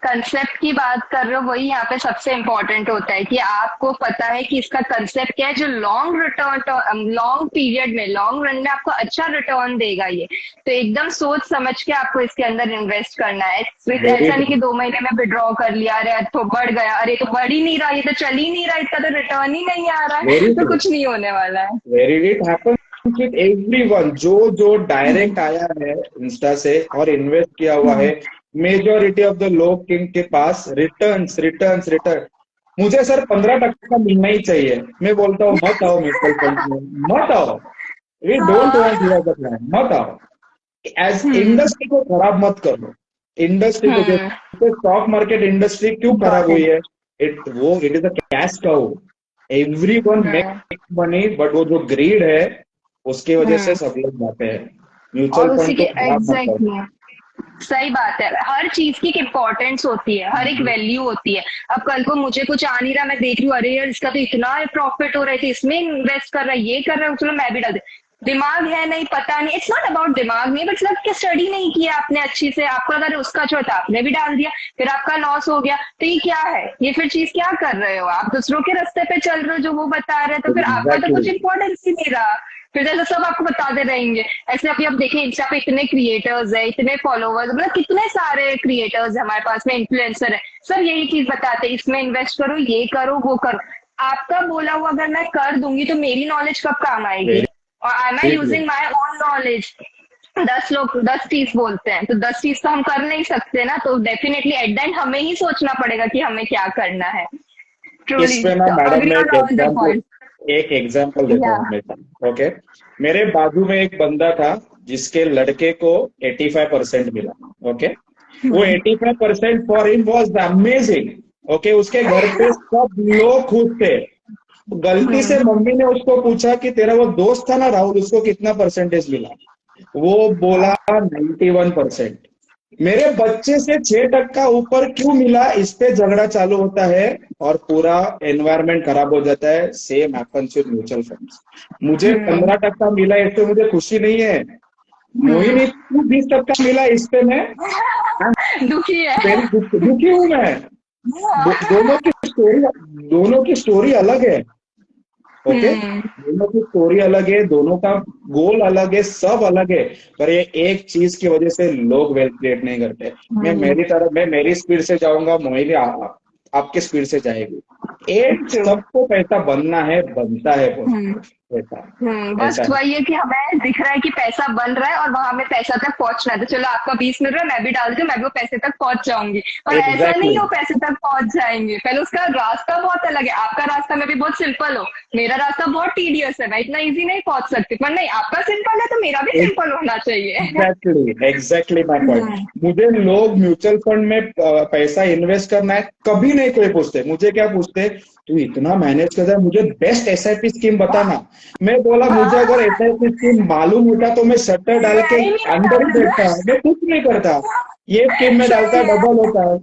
कंसेप्ट की बात कर रहे हो, वही यहाँ पे सबसे इम्पोर्टेंट होता है कि आपको पता है कि इसका कंसेप्ट क्या है, जो लॉन्ग रिटर्न, लॉन्ग पीरियड में, लॉन्ग रन में आपको अच्छा रिटर्न देगा ये। तो एकदम सोच समझ के आपको इसके अंदर इन्वेस्ट करना है। वेरी ऐसा नहीं कि 2 महीने में विड्रॉ कर लिया, अरे तो बढ़ गया, अरे तो बढ़ ही नहीं रहा, ये तो चल ही नहीं रहा, इसका तो रिटर्न ही नहीं आ रहा है, वेरी तो कुछ नहीं होने वाला है। Very it happens with everyone. जो जो डायरेक्ट आया है इंस्टा से और इन्वेस्ट किया हुआ है, मेजोरिटी ऑफ द लोग के पास रिटर्न्स, रिटर्न्स, रिटर्न। मुझे सर 15% मिलना ही चाहिए। मैं बोलता हूँ मत आओ म्यूचुअल फंड में, मत आओ। We don't want your the plan, मत आओ। एज हम्म। इंडस्ट्री को खराब मत करो। इंडस्ट्री को, हम्म। जैसे स्टॉक मार्केट इंडस्ट्री क्यों खराब गॉट हुई इट। है? It is a cash cow. Every one hmm. Make money, but वो जो ग्रीड है उसकी वजह से हम्म। सब लोग जाते हैं। म्यूचुअल और उसी फंड के को खराब मत करो। एग्जैक्टली सही बात है। हर चीज की एक इम्पोर्टेंस होती है, हर एक वैल्यू होती है। अब कल को मुझे कुछ आ नहीं रहा, मैं देख रही हूँ अरे यार इसका तो इतना प्रॉफिट हो रहा है, इसमें इन्वेस्ट कर रहा है, ये कर रहा है, चलो मैं भी डाल दे। दिमाग है नहीं, पता नहीं, इट्स नॉट अबाउट दिमाग नहीं, बट मतलब स्टडी नहीं किया आपने अच्छी से, आपको अगर उसका जो था आपने भी डाल दिया, फिर आपका लॉस हो गया, तो ये क्या है? ये फिर चीज क्या कर रहे हो आप? दूसरों के रास्ते पे चल रहे हो जो वो बता रहे हैं, तो फिर आपका तो कुछ एग्जैक्टली। इंपॉर्टेंस ही नहीं रहा। फिर जैसे सब आपको बताते रहेंगे। ऐसे अभी आप देखें इंस्टा पे इतने क्रिएटर्स है, इतने फॉलोवर्स, मतलब कितने सारे क्रिएटर्स है हमारे पास में, इन्फ्लुएंसर है, सब यही चीज बताते हैं, इसमें इन्वेस्ट करो, ये करो, वो करो। आपका बोला हुआ अगर मैं कर दूंगी तो मेरी नॉलेज कब काम आएगी? वेरी और I am true. Using my own knowledge? 10 लोग 10 चीज बोलते हैं, तो 10 चीज तो हम कर नहीं सकते ना, तो डेफिनेटली एट द एंड हमें ही सोचना पड़ेगा कि हमें क्या करना है। इस ट्रूली, पे ना तो मैडम अग्री मैं ऑन ऑल द पॉइंट। एक एग्जाम्पल देता या। हूँ हमेशा। ओके, मेरे बाजू में एक बंदा था जिसके लड़के को 85% मिला। ओके, वो 85% for him was amazing. Okay, उसके घर पे सब लोग खुश थे। गलती से मम्मी ने उसको पूछा कि तेरा वो दोस्त था ना राहुल, उसको कितना परसेंटेज मिला? वो बोला 91%। मेरे बच्चे से 6% ऊपर क्यों मिला, इस पे झगड़ा चालू होता है और पूरा एनवायरनमेंट खराब हो जाता है। Same happens with mutual funds. मुझे 15% मिला, इससे मुझे खुशी नहीं है। मोहिनी क्यों 20% मिला, इस पे मैं दुखी है। वेरी दुखी हूं मैं। दोनों की स्टोरी, दोनों की स्टोरी अलग है। ओके, हम्म। दोनों की स्टोरी अलग है, दोनों का गोल अलग है, सब अलग है। पर ये एक चीज की वजह से लोग वेल्थ क्रिएट नहीं करते। मैं मेरी स्पीड से जाऊंगा, मोहिनी आपके स्पीड से जाएगी। एक ट्रू। सबको पैसा बनना है, बनता है हम्म। पैसा। बस ऐसा है। वही है कि हमें दिख रहा है कि पैसा बन रहा है और वहां में पैसा तक पहुंचना है, तो चलो आपका 20 मिल रहा है, मैं भी डाल दूं, मैं भी वो पैसे तक पहुंच जाऊंगी। और ऐसा नहीं एग्जैक्टली। है वो पैसे तक पहुंच जाएंगे, पहले उसका रास्ता बहुत अलग है। आपका रास्ता में भी बहुत सिंपल हो, मेरा रास्ता बहुत टीडियस है, मैं इतना इजी नहीं पहुंच सकती, पर नहीं, आपका सिंपल है तो मेरा भी सिंपल होना चाहिए। Exactly my point. हम्म। मुझे लोग म्यूचुअल फंड में पैसा इन्वेस्ट करना है कभी नहीं कोई पूछते। मुझे क्या पूछते, तू इतना मैनेज करता है, मुझे बेस्ट एसआईपी स्कीम बताना। मैं बोला मुझे अगर एसआईपी स्कीम मालूम होता तो मैं शटर डाल के मैं ही नहीं अंदर ही निकालूंगा। बैठता, मैं कुछ नहीं करता। ये स्कीम में डालता, सही डबल होता है।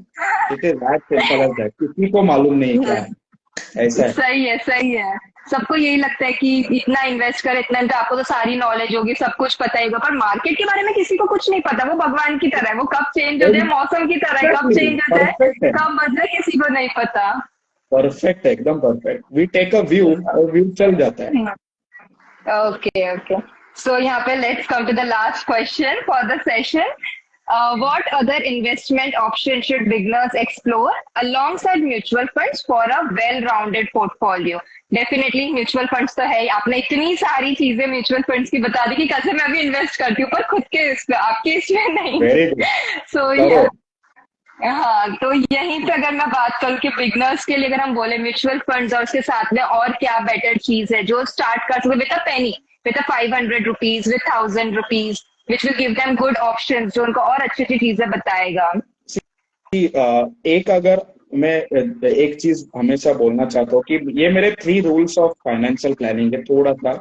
It is that simple as that. किसी को मालूम नहीं क्या है। है। ऐसा है। सही है, सही है। सबको यही लगता है कि इतना इन्वेस्ट कर, इतना तो आपको तो सारी नॉलेज होगी, सब कुछ पता ही होगा, पर मार्केट के बारे में किसी को कुछ नहीं पता। वो भगवान की तरह है, वो कब चेंज हो जाए, मौसम की तरह है, कब एग्जैक्टली, चेंज हो जाए, परफेक्ट है। कब बदले, किसी को नहीं पता। परफेक्ट है, एकदम perfect. We take a view और व्यू चल जाता है। Okay, okay. सो यहाँ पे let's come to the last question for the session. What other investment options should beginners explore alongside mutual funds for a well-rounded portfolio? Definitely mutual funds तो है ही। आपने इतनी सारी चीजें म्यूचुअल फंड्स की बता दी कि कैसे मैं भी इन्वेस्ट करती हूँ, पर खुद के इस पे, आपके इसमें नहीं। Very good. सो करो। हाँ, तो यहीं पे अगर मैं बात करूँ कि बिगनर्स के लिए अगर हम बोले म्यूचुअल फंड्स और उसके साथ में और क्या बेटर चीज है जो स्टार्ट कर सके with a Penney, with a 500 rupees, with 1000 rupees, which will give them good option, जो उनको और अच्छी अच्छी चीजें बताएगा। एक अगर मैं एक चीज हमेशा बोलना चाहता हूँ कि ये मेरे 3 रूल्स ऑफ फाइनेंशियल प्लानिंग है। थोड़ा सा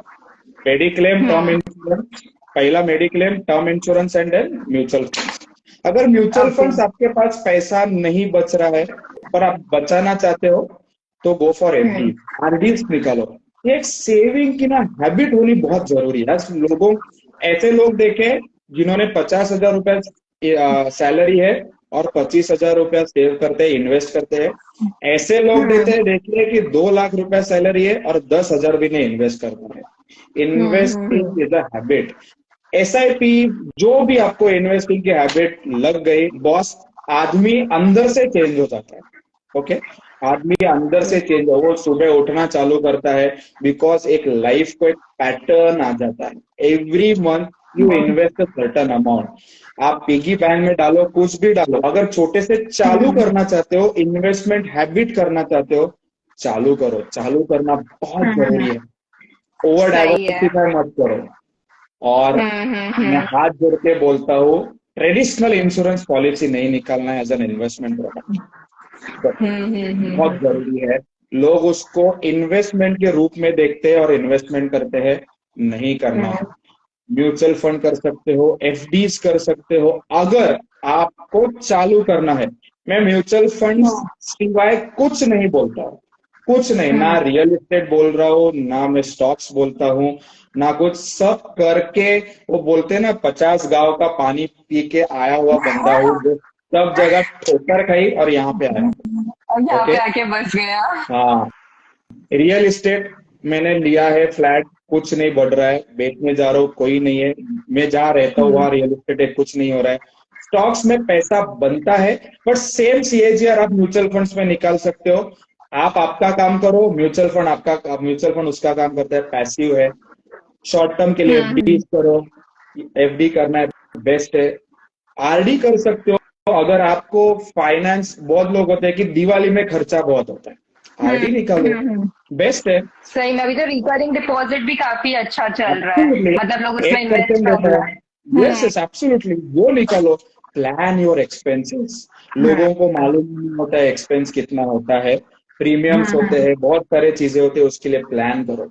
मेडिक्लेम, टर्म हम्म। इंश्योरेंस। पहला mediclaim, term insurance and then mutual funds. अगर म्यूचुअल ओके। फंड्स आपके पास पैसा नहीं बच रहा है पर आप बचाना चाहते हो तो go for FD, hmm. RDs निकालो। ये एक सेविंग की ना हैबिट होनी बहुत जरूरी है। ऐसे लोग देखे जिन्होंने 50,000 रुपए सैलरी है और 25,000 रुपया सेव करते हैं, इन्वेस्ट करते हैं। ऐसे लोग देते हम्म। हैं देखिए कि 2 लाख रुपया सैलरी है और 10,000 भी नहीं इन्वेस्ट करता है। Investing is a habit. SIP, जो भी आपको इन्वेस्टिंग की हैबिट लग गई बॉस, आदमी अंदर से चेंज हो जाता है। ओके, आदमी अंदर से चेंज हो, वो सुबह उठना चालू करता है। बिकॉज एक लाइफ को एक पैटर्न आ जाता है। Every month you invest a certain amount. आप पिगी बैंक में डालो, कुछ भी डालो, अगर छोटे से चालू हम्म। करना चाहते हो, इन्वेस्टमेंट हैबिट करना चाहते हो, चालू करो। चालू करना बहुत हम्म। जरूरी है। ओवर सही है। डाइवर्सिफाई मत करो। और मैं हम्म। हाथ जोड़ के बोलता हूँ, ट्रेडिशनल इंश्योरेंस पॉलिसी नहीं निकालना एज एन इन्वेस्टमेंट प्रोडक्ट। बहुत हम्म। जरूरी है। लोग उसको इन्वेस्टमेंट के रूप में देखते हैं और इन्वेस्टमेंट करते हैं। नहीं करना है। हम्म। म्यूचुअल फंड कर सकते हो, एफडीज कर सकते हो, अगर आपको चालू करना है। मैं म्यूचुअल फंड सिवाय कुछ नहीं बोलता हूँ। कुछ नहीं, ना हम्म। रियल एस्टेट बोल रहा हूँ, ना मैं स्टॉक्स बोलता हूँ, ना कुछ। सब करके वो बोलते हैं ना, 50 गांव का पानी पी के आया हुआ बंदा हूँ, जो सब जगह ठोकर खाई और यहाँ पे आया। और यहाँ ओके। पे आके बस गया। हाँ। रियल एस्टेट मैंने लिया है, फ्लैट कुछ नहीं बढ़ रहा है, बेचने जा रहा हूँ कोई नहीं है। मैं जहाँ रहता हूँ वहाँ रियल एस्टेट है, कुछ नहीं हो रहा है। स्टॉक्स में पैसा बनता है, बट सेम सीएजीआर आप म्यूचुअल फंड्स में निकाल सकते हो। आप आपका काम करो, म्यूचुअल फंड उसका काम करता है, पैसिव है। शॉर्ट टर्म के लिए एफडी हम्म। करो। एफडी करना है, बेस्ट है। आरडी कर सकते हो अगर आपको फाइनेंस। बहुत लोग होते हैं कि दिवाली में खर्चा बहुत होता है, हम्म। आरडी निकालो, हम्म। बेस्ट है। सही में अभी तो रिकरिंग डिपॉजिट भी काफी अच्छा चल रहा है, एब्सोल्युटली। मतलब लोग उसमें इन्वेस्ट 8% कर देता रहे है। हैं। यस यस, एब्सोल्युटली, वो निकालो। Plan your expenses. हम्म। लोगों को मालूम नहीं होता है एक्सपेंस कितना होता है। प्रीमियम्स होते हम्म। हैं, बहुत सारे चीजें होती है, उसके लिए प्लान करो।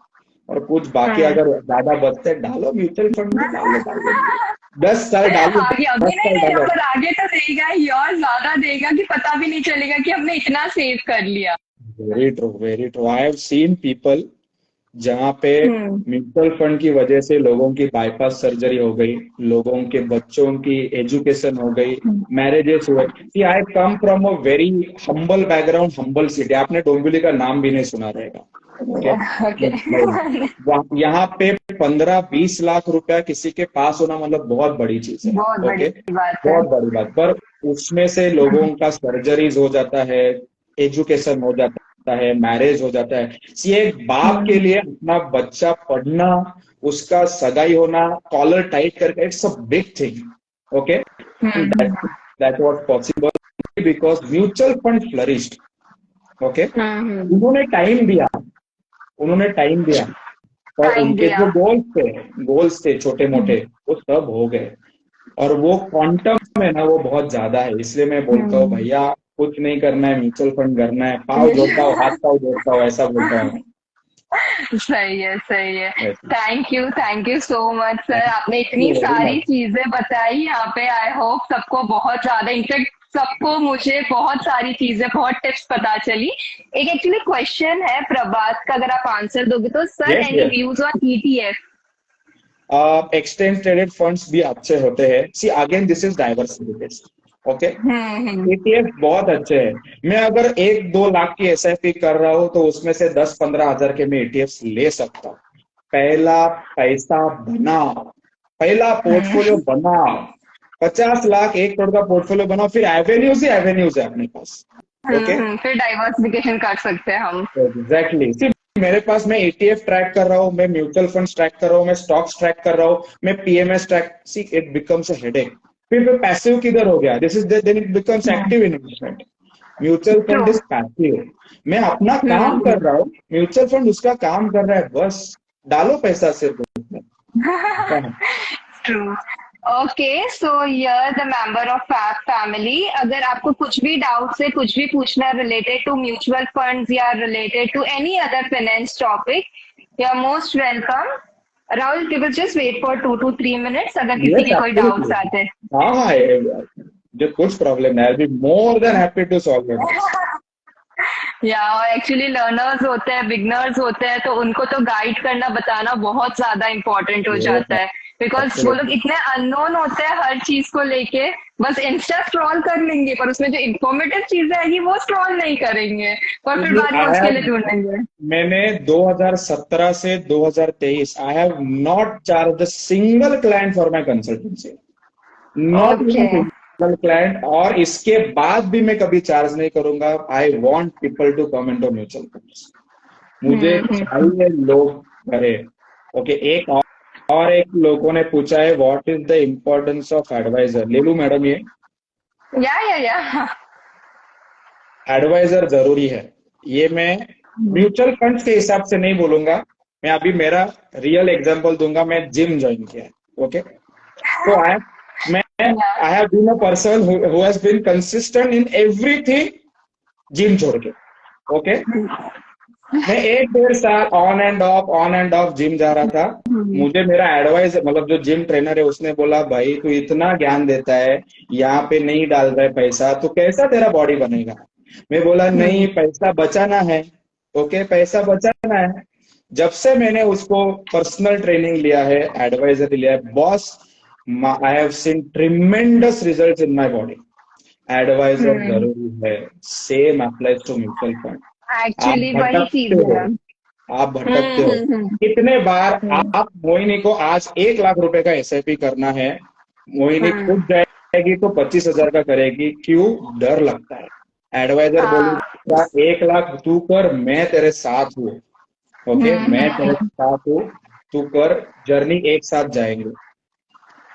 और कुछ बाकी हम्म। अगर ज्यादा बचते है, डालो म्यूचुअल फंड में, डालो डालो। 10 साल डालो, आगे अभी 10 नहीं साल नहीं, डालो। और आगे तो देगा ही, और ज्यादा देगा कि पता भी नहीं चलेगा कि हमने इतना सेव कर लिया। Very true, very true. I have seen people जहाँ पे हम्म। म्यूचुअल फंड की वजह से लोगों की बाईपास सर्जरी हो गई, लोगों के बच्चों की एजुकेशन हो गई, मैरिजेस हुए। See I come from a very humble background, humble city. आपने डोंबिवली का नाम भी नहीं सुना रहेगा। ओके। ओके। यहाँ पे 15-20 लाख रुपया किसी के पास होना मतलब बहुत बड़ी चीज है। बहुत बड़ी ओके। बात है। बहुत बड़ी बात। पर उसमें से लोगों का सर्जरीज हो जाता है, एजुकेशन हो जाता है, मैरिज हो जाता है। ये एक बाप के हम्म। लिए अपना बच्चा पढ़ना, उसका सगाई होना, कॉलर टाइट करके, it's a big thing. Okay. And hmm. That was possible because mutual fund flourished. Okay. Hmm. उन्होंने टाइम दिया, उन्होंने टाइम दिया, और टाइम उनके दिया। जो गोल्स थे छोटे मोटे, वो सब हो गए। और वो क्वांटम है ना, वो बहुत ज्यादा है। इसलिए मैं बोलता हूँ हम्म। भैया, कुछ नहीं करना है, म्यूचुअल फंड करना है। पाँव जोड़ता हूँ, हाथ पाँव जोड़ता हूँ, ऐसा बोलता हूँ सही है, सही है। मैं। Thank you so much sir, thank आपने यू इतनी वेरी सारी मच। चीजें बताई यहाँ पे। आई होप सबको बहुत ज्यादा, इनफेक्ट सबको, मुझे बहुत सारी चीजें, बहुत टिप्स पता चली। एक एक्चुअली क्वेश्चन है प्रभात का, अगर आप आंसर दोगे तो। Sir, yes any yes. Views on ETF? Exchange traded funds भी अच्छे होते हैं। See again, this is diversification. Okay. Hmm. ETF बहुत अच्छे हैं। मैं अगर 1-2 लाख की एसआईपी कर रहा हूँ तो उसमें से 10-15 हजार के मैं ईटीएफ ले सकता हूँ। पहला पैसा बनाओ, पहला पोर्टफोलियो हम्म। बनाओ। 50 लाख, 1 करोड़ का पोर्टफोलियो बनाओ, फिर एवेन्यूज ही एवेन्यूज है अपने पास। ओके। फिर डाइवर्सिफिकेशन कर सकते हैं हम। एग्जैक्टली। मेरे पास, मैं ईटीएफ ट्रैक कर रहा हूँ, मैं म्यूचुअल फंड ट्रैक कर रहा हूँ, मैं स्टॉक्स ट्रैक कर रहा हूँ, मैं PMS track. See it becomes a headache. फिर पैसिव किधर हो गया? This is then it becomes active investment. Mutual true. Fund is passive. मैं अपना काम कर हम्म। रहा हूँ, म्यूचुअल फंड उसका काम कर रहा है, बस डालो पैसा सिर्फ उसमें। True. Okay, so you're the member of fab family, अगर आपको कुछ भी डाउट है, कुछ भी पूछना रिलेटेड टू म्यूचुअल फंड्स या related to any other finance topic, you are most welcome. Rahul, we will just wait for 2 to 3 minutes, अगर किसी यस के कोई डाउट्स एब्सोल्युटली। आते हैं। हाँ हाँ, जो कुछ प्रॉब्लम है, I be more than happy to solve your doubts. या एक्चुअली लर्नर्स होते हैं, बिगनर्स होते हैं, तो उनको तो गाइड करना, बताना बहुत ज्यादा इम्पोर्टेंट हो जाता है, बिकॉज वो लोग एब्सोल्युटली। इतने अननोन होते हैं हर चीज को लेके। बस इंस्टा स्क्रॉल कर लेंगे, पर उसमें जो इंफॉर्मेटिव चीजें आएगी वो स्क्रॉल नहीं करेंगे, और फिर बाद में आई उसके हैव लिए ढूंढेंगे। मैंने 2017 से 2023 I have not charge single client for my consultancy. Not okay. Even single client. और इसके बाद भी मैं कभी चार्ज नहीं करूंगा। I want people to come into mutual funds. मुझे हम्म। चाहिए लोग करे। ओके। और एक लोगों ने पूछा है, what is the importance of advisor? ले लू मैडम ये? या। एडवाइजर जरूरी है। ये मैं म्यूचुअल फंड्स के हिसाब से नहीं बोलूंगा। मैं अभी मेरा रियल एग्जांपल दूंगा। मैं जिम ज्वाइन किया है। ओके, तो मैं Yeah. I have been a person who has been consistent in everything, gym छोड़ के। ओके, मैं 1 डेढ़ साल ऑन एंड ऑफ जिम जा रहा था। मुझे मेरा एडवाइस, मतलब जो जिम ट्रेनर है, उसने बोला भाई तू इतना ज्ञान देता है, यहाँ पे नहीं डाल रहा है पैसा, तो कैसा तेरा बॉडी बनेगा। मैं बोला नहीं, पैसा बचाना है। ओके, पैसा बचाना है। जब से मैंने उसको पर्सनल ट्रेनिंग लिया है, एडवाइजर लिया है, boss, I have seen tremendous results in my body. Advisor जरूरी है, same applies to mutual fund. आप एक्चुअली वही भटकते चीज हो, है। आप भटकते हो। कितने बार आप मोहिनी को आज 1 लाख रुपए का एसआईपी करना है, मोहिनी खुद जाएगी तो 25,000 का करेगी, क्यों? डर लगता है। एडवाइजर बोलूंगा 1 लाख तू कर, मैं तेरे साथ हूँ। ओके, मैं तेरे साथ हूँ, तू कर, जर्नी एक साथ जाएंगे।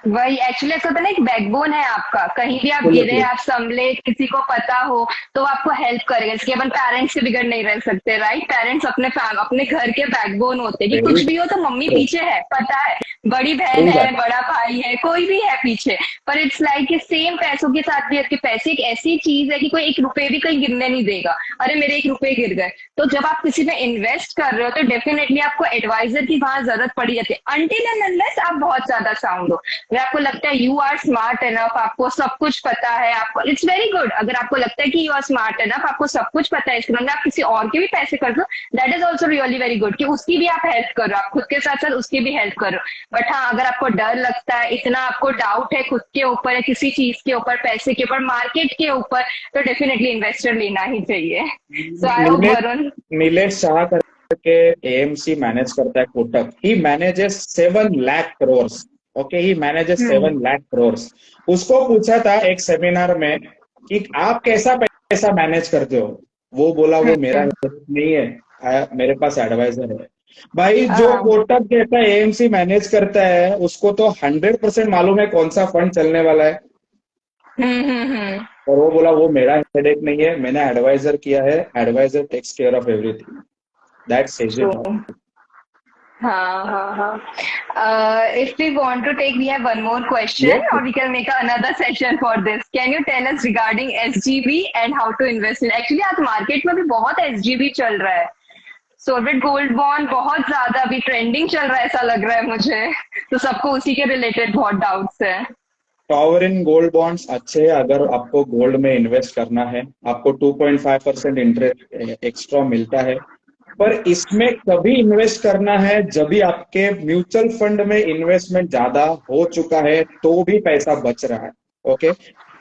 वही एक्चुअली ऐसा होता है ना, एक बैकबोन है आपका, कहीं भी आप गिरे, आप संभले, किसी को पता हो तो आपको हेल्प करेगा। इसके अपन पेरेंट्स से बिगड़ नहीं रह सकते, राइट? पेरेंट्स अपने घर के बैकबोन होते हैं कि कुछ भी हो तो मम्मी पीछे है, पता है, बड़ी बहन है, बड़ा भाई है, कोई भी है पीछे। पर इट्स लाइक कि सेम पैसों के साथ भी आपके पैसे एक ऐसी चीज है कि कोई 1 रुपए भी कहीं गिरने नहीं देगा। अरे मेरे 1 रुपए गिर गए, तो जब आप किसी में इन्वेस्ट कर रहे हो तो डेफिनेटली आपको एडवाइजर की वहां जरूरत पड़ी जाती है, अनटिल एंड अनलेस आप बहुत ज्यादा साउंड हो। अगर आपको लगता है यू आर स्मार्ट इनफ, आपको सब कुछ पता है, आपको इट्स वेरी गुड। अगर आपको लगता है कि यू आर स्मार्ट इनफ, आपको सब कुछ पता है, इसके अंदर आप किसी और के भी पैसे कर दो, that is also really very good कि उसकी भी आप हेल्प करो, आप खुद के साथ साथ उसकी भी हेल्प करो। बट हाँ, अगर आपको डर लगता है, इतना आपको डाउट है खुद के ऊपर या किसी चीज के ऊपर, पैसे के ऊपर, मार्केट के ऊपर, तो डेफिनेटली इन्वेस्टर लेना ही चाहिए। सो आई होप वरुण। नीलेश शाह करके एएमसी मैनेज करता है Kotak, he manages 7 lakh crore. Okay, he manages 7 lakh crore. उसको पूछा था एक सेमिनार में कि आप कैसा पैसा मैनेज करते हो, वो बोला वो मेरा नहीं है, मेरे पास एडवाइजर है। भाई जो कोटक जैसा एएमसी मैनेज करता है, उसको तो 100% मालूम है कौन सा फंड चलने वाला है। और वो बोला वो मेरा हेडेक नहीं है, मैंने एडवाइजर किया है, advisor takes care of everything. That says it all. If we want to take, we have one more question, or we can make another session for this. Can you tell us regarding SGB and how to invest in? Actually, आज market में भी बहुत SGB चल रहा है, sovereign gold bond बहुत ज्यादा अभी ट्रेंडिंग चल रहा है, ऐसा लग रहा है मुझे। तो सबको उसी के रिलेटेड बहुत डाउट्स है। सॉवरेन गोल्ड बॉन्ड्स अच्छे हैं अगर आपको गोल्ड में इन्वेस्ट करना है, आपको 2.5% इंटरेस्ट एक्स्ट्रा मिलता है। पर इसमें कभी इन्वेस्ट करना है जब भी आपके म्यूचुअल फंड में इन्वेस्टमेंट ज्यादा हो चुका है, तो भी पैसा बच रहा है। Okay,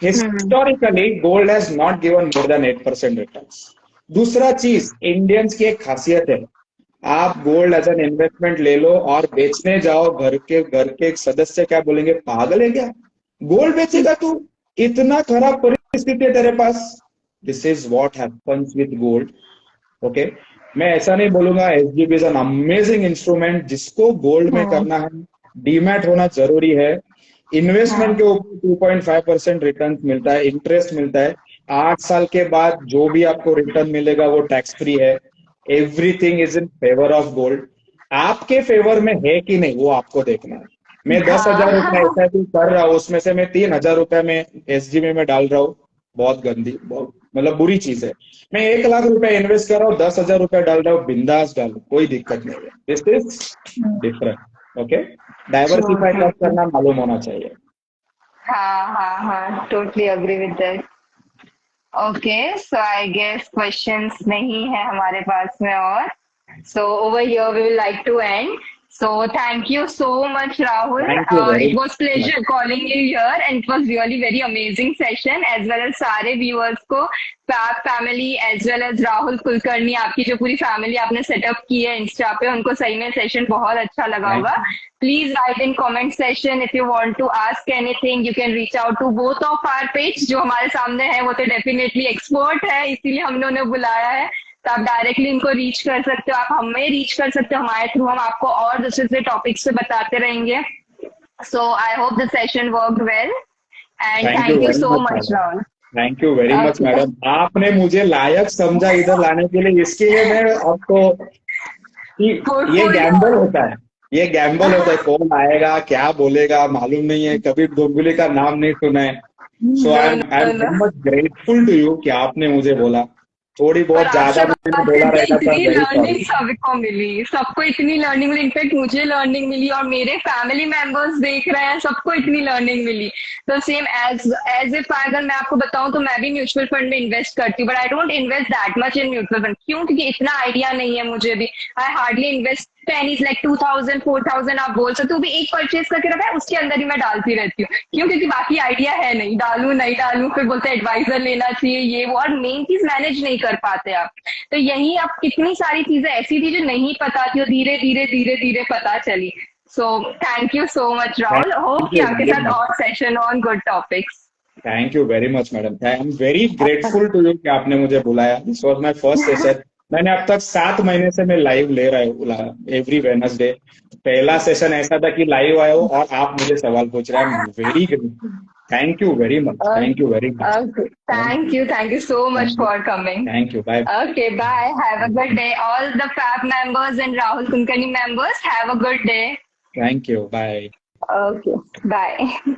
historically gold has not given more than 8% return. दूसरा चीज, इंडियंस की एक खासियत है, आप गोल्ड एज एन इन्वेस्टमेंट ले लो और बेचने जाओ, घर के सदस्य क्या बोलेंगे, पागल है क्या, गोल्ड बेचेगा तू, इतना खराब परिस्थिति है तेरे पास। This is what happens with gold. Okay, मैं ऐसा नहीं बोलूंगा, SGB is an amazing instrument, जिसको गोल्ड में करना है, डीमैट होना जरूरी है। इन्वेस्टमेंट के ऊपर 2.5% रिटर्न मिलता है, इंटरेस्ट मिलता है। 8 साल के बाद जो भी आपको रिटर्न मिलेगा वो टैक्स फ्री है। Everything is in favour of gold. आपके फेवर में है कि नहीं, वो आपको देखना है। मैं 10,000 रुपए एसआईपी कर रहा हूँ, उसमें से मैं 3,000 रुपए में एसजीबी में डाल रहा हूँ, बहुत गंदी, बहुत मतलब बुरी चीज है। मैं 1 लाख रुपए इन्वेस्ट कर रहा हूँ, 10,000 रुपए डाल रहा हूँ, बिंदास डालो, कोई दिक्कत नहीं है। This is different. Okay, diversify कब करना मालूम होना चाहिए। हाँ, totally agree with that. Okay, so I guess questions नहीं है हमारे पास में और, so over here we would like to end. So thank you so much, Rahul. It was pleasure calling you here, and it was really very amazing session, as well as सारे viewers को, pack family as well as Rahul Kulkarni, आपकी जो पूरी family आपने setup की है Insta पे, उनको सही में सेशन बहुत अच्छा लगा होगा। Please write in comment section if you want to ask anything. You can reach out to both of our page, जो हमारे सामने है वो तो डेफिनेटली एक्सपर्ट है, इसीलिए हमने उन्हें बुलाया है। तो आप डायरेक्टली इनको रीच कर सकते हो, आप हमें रीच कर सकते हो, हमारे थ्रू हम आपको और दूसरे टॉपिक्स पे बताते रहेंगे। So I hope the session work well, and thank you so much Rahul. Thank you very much madam, आपने मुझे लायक समझा इधर लाने के लिए, इसके लिए मैं आपको, ये गैम्बल होता है, ये गैम्बल होता है, कौन आएगा क्या बोलेगा मालूम नहीं है, कभी डोंबिवली का नाम नहीं सुना है। So no I know am no. Very much grateful to you कि आपने मुझे बोला। थोड़ी पर बहुत आपसे ज्यादा मैंने बात बोला करके रहता तो इतनी वेरी लर्निंग सॉरी। सबको मिली, सबको इतनी लर्निंग मिली, इनफैक्ट मुझे लर्निंग मिली और मेरे फैमिली मेंबर्स देख रहे हैं, सबको इतनी लर्निंग मिली। तो सेम एज एज इफ अगर मैं आपको बताऊं तो मैं भी म्यूचुअल फंड में इन्वेस्ट करती हूँ, but I don't invest that much in mutual fund. क्यों? क्योंकि इतना आइडिया नहीं है मुझे भी। I hardly invest pennies, like 2000 4000 आप बोल सकते हो। भी एक परचेज करके रखा है, उसके अंदर ही मैं डालती रहती हूँ। क्यों? क्योंकि बाकी आइडिया है नहीं, डालू नहीं डालू, फिर बोलते एडवाइजर लेना चाहिए ये वो, और मेन चीज मैनेज नहीं कर पाते आप। तो यही अब कितनी सारी चीजें ऐसी थी जो नहीं पता थी और धीरे धीरे धीरे धीरे पता चली। So thank you so much Rahul, hope thank कि यू आपके वेरी साथ मच। और session on good topics. Thank you very much madam, I am very grateful to you कि आपने मुझे बुलाया। This was my first session. मैंने अब तक 7 महीने से मैं लाइव ले रहा हूँ एवरी वेनसडे। पहला सेशन ऐसा था कि लाइव आया हो और आप मुझे सवाल पूछ रहे हैं, very grateful. Thank you very much, thank you very much. Okay. Thank Thank you so much you, for coming. Thank you, bye. Okay, bye. Have a good day. All the Fab members and Rahul Kunkani members, have a good day. Thank you, bye. Okay, bye.